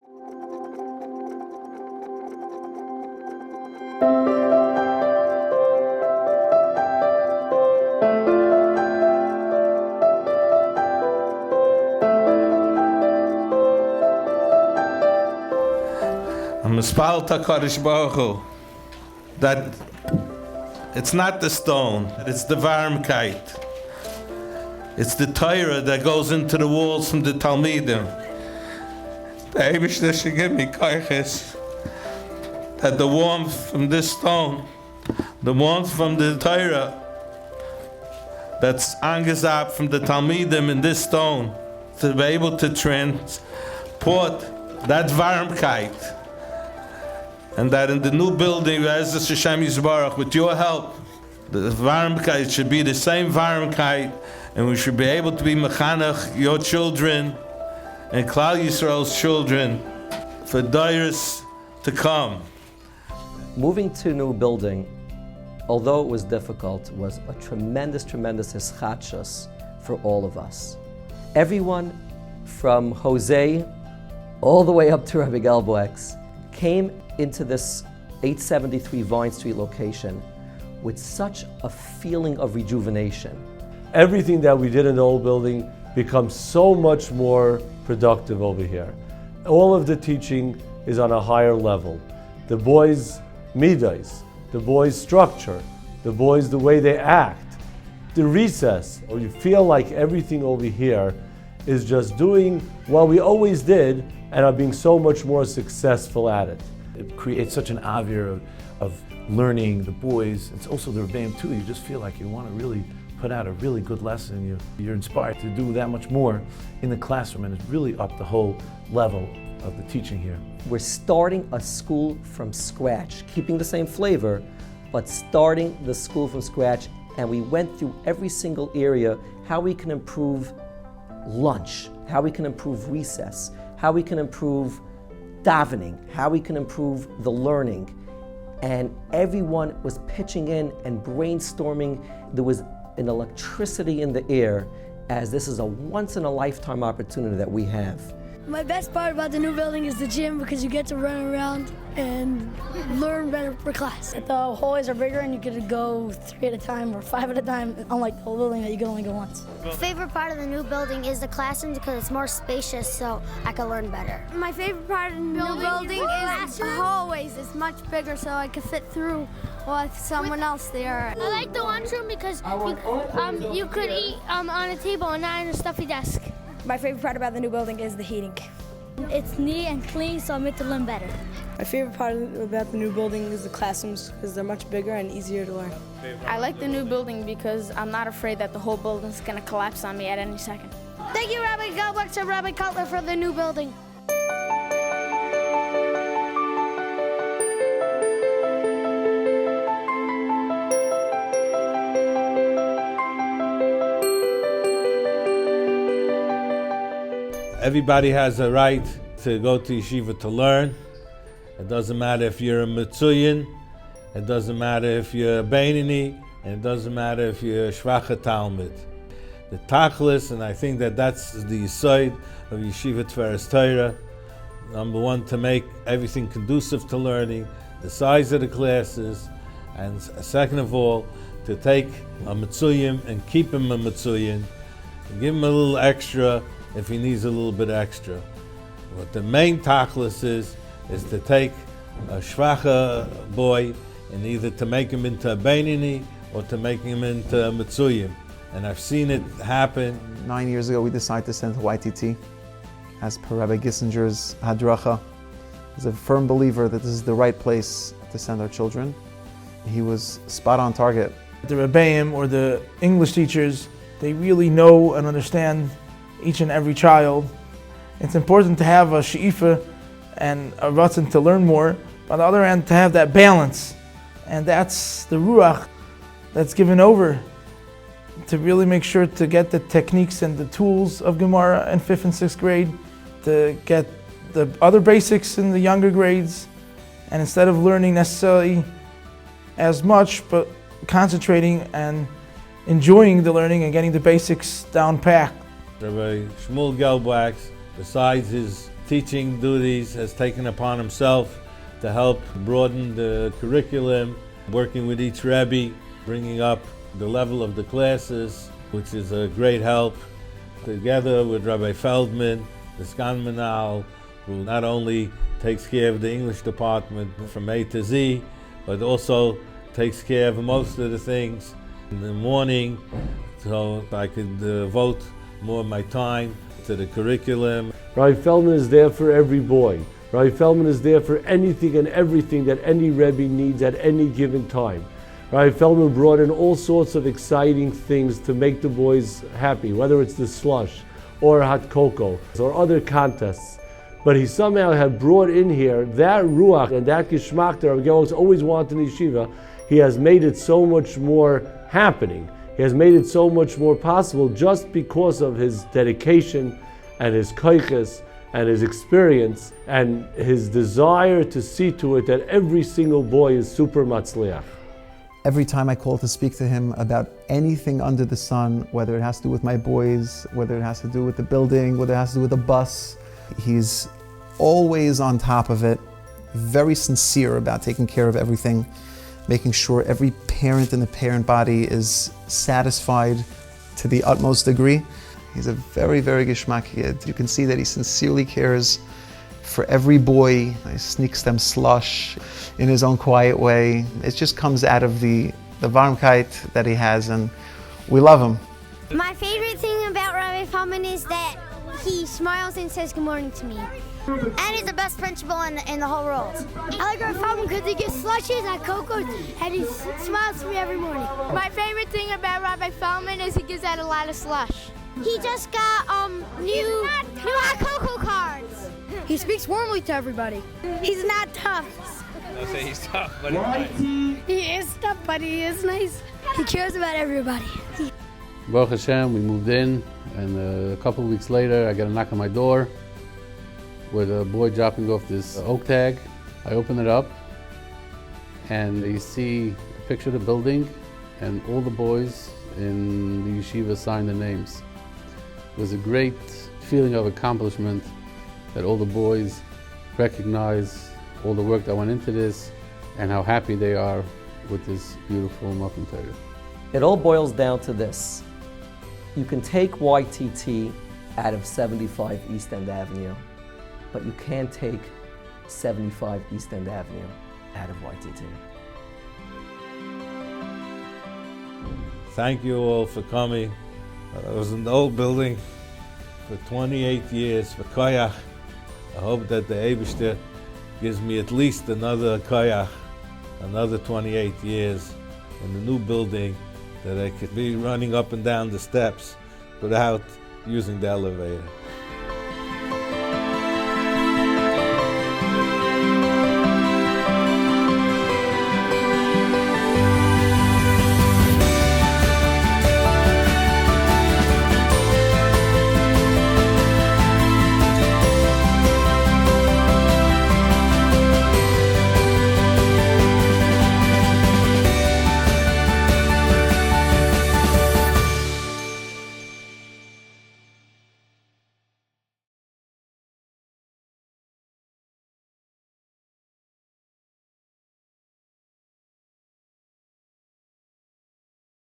I'm Mispal HaKadosh Baruch Hu that it's not the stone, it's the Varmkeit. It's the Torah that goes into the walls from the Talmidim. The Eibishter should give me koiches that the warmth from this stone, the warmth from the Torah that's angezab from the Talmidim in this stone, to be able to transport that Varmkeit. And that in the new building, Be'ezus Hashem Yisbarach, with your help, the Varmkeit should be the same Varmkeit, and we should be able to be mechanech your children and Klal Yisrael's children for days to come. Moving to a new building, although it was difficult, was a tremendous hischatshus for all of us. Everyone from Jose all the way up to Rabbi Gelboex came into this 873 Vine Street location with such a feeling of rejuvenation. Everything that we did in the old building becomes so much more productive over here. All of the teaching is on a higher level. The boys' midas, the boys' structure, the boys' the way they act, the recess. You feel like everything over here is just doing what we always did and are being so much more successful at it. It creates such an avir of learning, the boys. It's also the Rebbeim too. You just feel like you want to really put out a really good lesson. You're inspired to do that much more in the classroom, and it's really up the whole level of the teaching here. We're starting a school from scratch, keeping the same flavor, but starting the school from scratch, and we went through every single area, how we can improve lunch, how we can improve recess, how we can improve davening, how we can improve the learning. And everyone was pitching in and brainstorming. There was an electricity in the air, as this is a once-in-a-lifetime opportunity that we have. My best part about the new building is the gym, because you get to run around and learn better for class. The hallways are bigger and you get to go 3 at a time or 5 at a time, unlike the whole building that you can only go once. My favorite part of the new building is the classrooms, because it's more spacious, so I can learn better. My favorite part of the new building is the hallways. It's much bigger, so I can fit through with someone else there. I like the lunchroom because you could eat on a table and not in a stuffy desk. My favorite part about the new building is the heating. It's neat and clean, so I make to learn better. My favorite part about the new building is the classrooms, because they're much bigger and easier to learn. I like the new building because I'm not afraid that the whole building's going to collapse on me at any second. Thank you, Rabbi Gelboex and Rabbi Cutler, for the new building. Everybody has a right to go to yeshiva to learn. It doesn't matter if you're a Mitzuyin, it doesn't matter if you're a Beinini, and it doesn't matter if you're a Shvacha Talmud. The Tachlis, and I think that that's the Yesod of Yeshiva Tiferes Torah. Number one, to make everything conducive to learning, the size of the classes, and second of all, to take a Mitzuyim and keep him a Mitzuyin, and give him a little extra if he needs a little bit extra. What the main tachlis is to take a shvacha boy and either to make him into a beinini or to make him into a mitzuyim. And I've seen it happen. 9 years ago, we decided to send to YTT as per Rabbi Gissinger's hadracha. He's a firm believer that this is the right place to send our children. He was spot on target. The Rebbeim or the English teachers, they really know and understand each and every child. It's important to have a she'ifa and a ratzon to learn more, but on the other hand, to have that balance. And that's the ruach that's given over to really make sure to get the techniques and the tools of Gemara in 5th and 6th grade, to get the other basics in the younger grades, and instead of learning necessarily as much, but concentrating and enjoying the learning and getting the basics down pat. Rabbi Shmuel Gelboex, besides his teaching duties has taken upon himself to help broaden the curriculum, working with each Rebbe, bringing up the level of the classes, which is a great help, together with Rabbi Feldman, the Sgan Manal, who not only takes care of the English department from A to Z, but also takes care of most of the things in the morning, so I could devote more of my time to the curriculum. Rabbi Feldman is there for every boy. Rabbi Feldman is there for anything and everything that any Rebbe needs at any given time. Rabbi Feldman brought in all sorts of exciting things to make the boys happy, whether it's the slush or hot cocoa or other contests. But he somehow had brought in here that ruach and that geschmack that Rabbi Gel's always wanted in yeshiva. He has made it so much more happening. He has made it so much more possible just because of his dedication and his koiches and his experience and his desire to see to it that every single boy is super matzliach. Every time I call to speak to him about anything under the sun, whether it has to do with my boys, whether it has to do with the building, whether it has to do with the bus, he's always on top of it, very sincere about taking care of everything, making sure every parent in the parent body is satisfied to the utmost degree. He's a very, very geschmack kid. You can see that he sincerely cares for every boy. He sneaks them slush in his own quiet way. It just comes out of the warmkeit that he has, and we love him. My favorite thing about Rabbi Feldman is that he smiles and says good morning to me. And he's the best principal in the whole world. I like Rabbi Feldman because he gives slushes and cocoa, and he smiles to me every morning. My favorite thing about Rabbi Feldman is he gives out a lot of slush. He just got new hot cocoa cards. He speaks warmly to everybody. He's not tough. Don't say he's tough, but he's nice. He is tough, but he is nice. He cares about everybody. Baruch Hashem, we moved in, and a couple of weeks later, I get a knock on my door with a boy dropping off this oak tag. I open it up, and you see a picture of the building, and all the boys in the yeshiva signed their names. It was a great feeling of accomplishment that all the boys recognize all the work that went into this and how happy they are with this beautiful Makom Torah. It all boils down to this. You can take YTT out of 75 East End Avenue, but you can't take 75 East End Avenue out of YTT. Thank you all for coming. I was in the old building for 28 years for Koyach. I hope that the Eibishter gives me at least another Koyach, another 28 years in the new building, that I could be running up and down the steps without using the elevator.